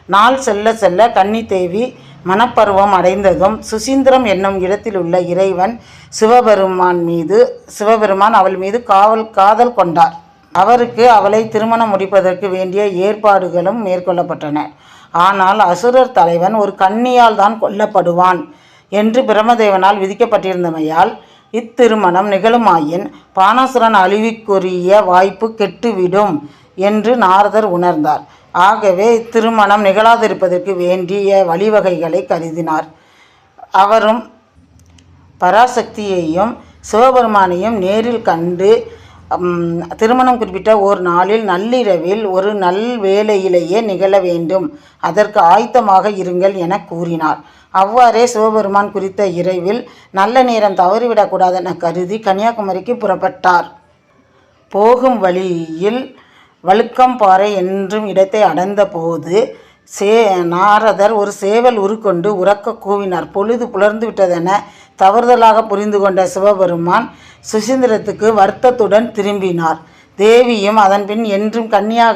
நாள் செல்ல செல்ல கன்னிதேவி மனப்பருவம் அடைந்ததும் சுசீந்திரம் என்னும் இடத்தில் உள்ள இறைவன் சிவபெருமான் அவள் மீது காதல் கொண்டார். அவருக்கு அவளை திருமணம் முடிப்பதற்கு வேண்டிய ஏற்பாடுகளும் மேற்கொள்ளப்பட்டன. ஆனால் அசுரர் தலைவன் ஒரு கன்னியால் தான் கொல்லப்படுவான் என்று பிரம்மதேவனால் விதிக்கப்பட்டிருந்தமையால் இத்திருமணம் நிகழுமாயின் பானாசுரன் அழிவுக்குரிய வாய்ப்பு கெட்டுவிடும் என்று நாரதர் உணர்ந்தார். ஆகவே இத்திருமணம் நிகழாதிருப்பதற்கு வேண்டிய வழிவகைகளை கருதினார். அவரும் பராசக்தியையும் சிவபெருமானையும் நேரில் கண்டு திருமணம் குறிப்பிட்ட ஒரு நாளில் நள்ளிரவில் ஒரு வேளையிலேயே நிகழ வேண்டும், அதற்கு ஆயத்தமாக இருங்கள் என கூறினார். அவ்வாறே சிவபெருமான் குறித்த இரவில் நல்ல நேரம் தவறிவிடக்கூடாதென கருதி கன்னியாகுமரிக்கு புறப்பட்டார். போகும் வழியில் வழுக்கம்பாறை என்றும் இடத்தை அடைந்த போது நாரதர் ஒரு சேவல் உருக்கொண்டு உரக்க கூவினார். பொழுது புலர்ந்து விட்டதென தவறுதலாக புரிந்து கொண்ட சிவபெருமான் சுசீந்திரத்துக்கு வருத்தத்துடன் திரும்பினார். தேவியும் அதன்பின் என்றும் கன்னியாக